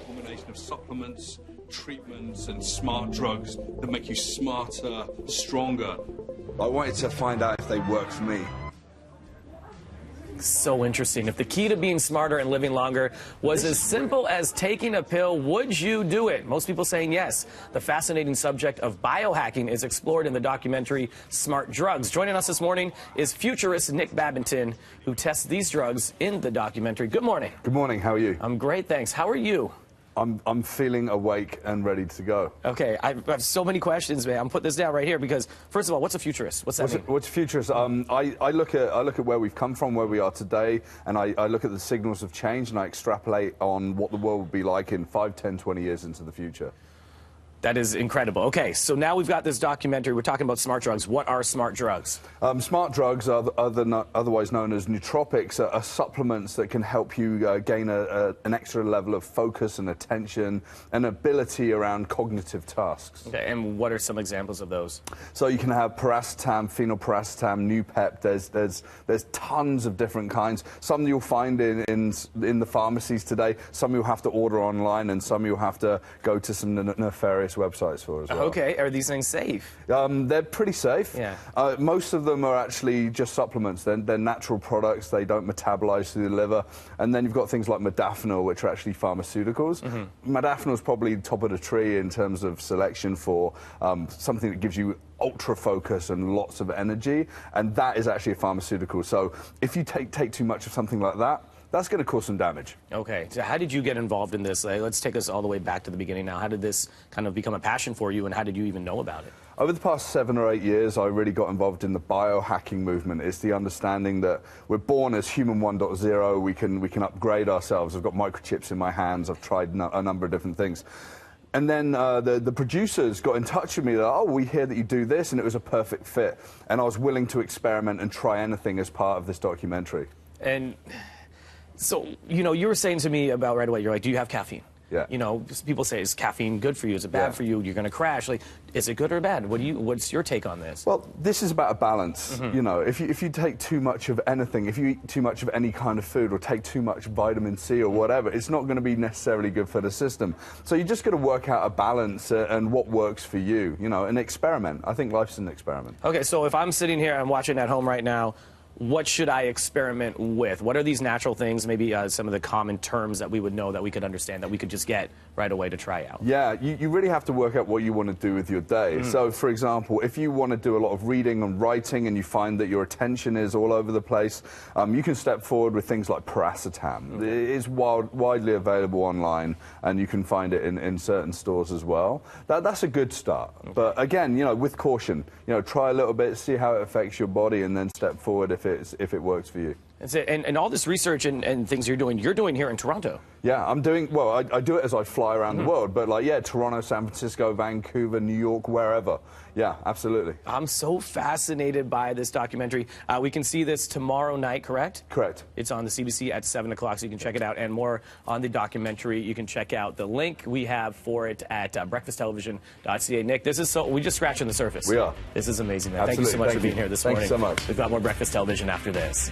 combination of supplements, treatments, and smart drugs that make you smarter, stronger. I wanted to find out if they work for me. So interesting. If the key to being smarter and living longer was as simple as taking a pill, would you do it? Most people saying yes. The fascinating subject of biohacking is explored in the documentary Smart Drugs. Joining us this morning is Futurist Nikolas Badminton, who tests these drugs in the documentary. Good morning. Good morning. How are you? I'm great, thanks. How are you? I'm feeling awake and ready to go. Okay, I have so many questions, man. I'm putting this down right here because, first of all, what's a futurist? What's that mean? What's a futurist? I look at where we've come from, where we are today, and I look at the signals of change, and I extrapolate on what the world will be like in 5, 10, 20 years into the future. That is incredible. Okay, so now we've got this documentary. We're talking about smart drugs. What are smart drugs? Smart drugs, otherwise known as nootropics, are supplements that can help you gain an extra level of focus and attention and ability around cognitive tasks. Okay, and what are some examples of those? So you can have piracetam, phenylpiracetam, Nupep. There's tons of different kinds. Some you'll find in the pharmacies today. Some you'll have to order online, and some you'll have to go to some nefarious websites for as well. Okay, are these things safe? They're pretty safe. Yeah. Most of them are actually just supplements. They're natural products. They don't metabolize through the liver. And then you've got things like modafinil, which are actually pharmaceuticals. Modafinil is probably top of the tree in terms of selection for something that gives you ultra focus and lots of energy, and that is actually a pharmaceutical. So if you take too much of something like that, that's going to cause some damage. Okay, so how did you get involved in this? Let's take us all the way back to the beginning now. How did this kind of become a passion for you, and how did you even know about it? Over the past 7 or 8 years, I really got involved in the biohacking movement. It's the understanding that we're born as human 1.0. We can upgrade ourselves. I've got microchips in my hands. I've tried a number of different things. And then the producers got in touch with me. They're like, oh, we hear that you do this, and it was a perfect fit. And I was willing to experiment and try anything as part of this documentary. And so, you know, you were saying to me about right away, you're like, do you have caffeine? Yeah. You know, people say, is caffeine good for you? Is it bad for you? You're going to crash. Like, is it good or bad? What's your take on this? Well, this is about a balance. You know, if you take too much of anything, if you eat too much of any kind of food or take too much vitamin C or whatever, it's not going to be necessarily good for the system. So you just got to work out a balance and what works for you, you know, an experiment. I think life's an experiment. Okay, so if I'm sitting here, I'm watching at home right now, what should I experiment with? What are these natural things, maybe some of the common terms that we would know, that we could understand, that we could just get right away to try out? Yeah, you really have to work out what you want to do with your day. So, for example, if you want to do a lot of reading and writing and you find that your attention is all over the place, you can step forward with things like piracetam. It is widely available online, and you can find it in certain stores as well. That's a good start. But again, you know, with caution, you know, try a little bit, see how it affects your body, and then step forward if it works for you. That's it. And all this research and things you're doing here in Toronto. Yeah, I'm doing, well, I do it as I fly around the world, but like, yeah, Toronto, San Francisco, Vancouver, New York, wherever. Yeah, absolutely. I'm so fascinated by this documentary. We can see this tomorrow night, correct? Correct. It's on the CBC at 7 o'clock, so you can check it out. And more on the documentary, you can check out the link we have for it at breakfasttelevision.ca. Nick, this is we're just scratching the surface. We are. This is amazing, man. Absolutely. Thank you so much for being here this morning. Thanks so much. We've got more Breakfast Television after this.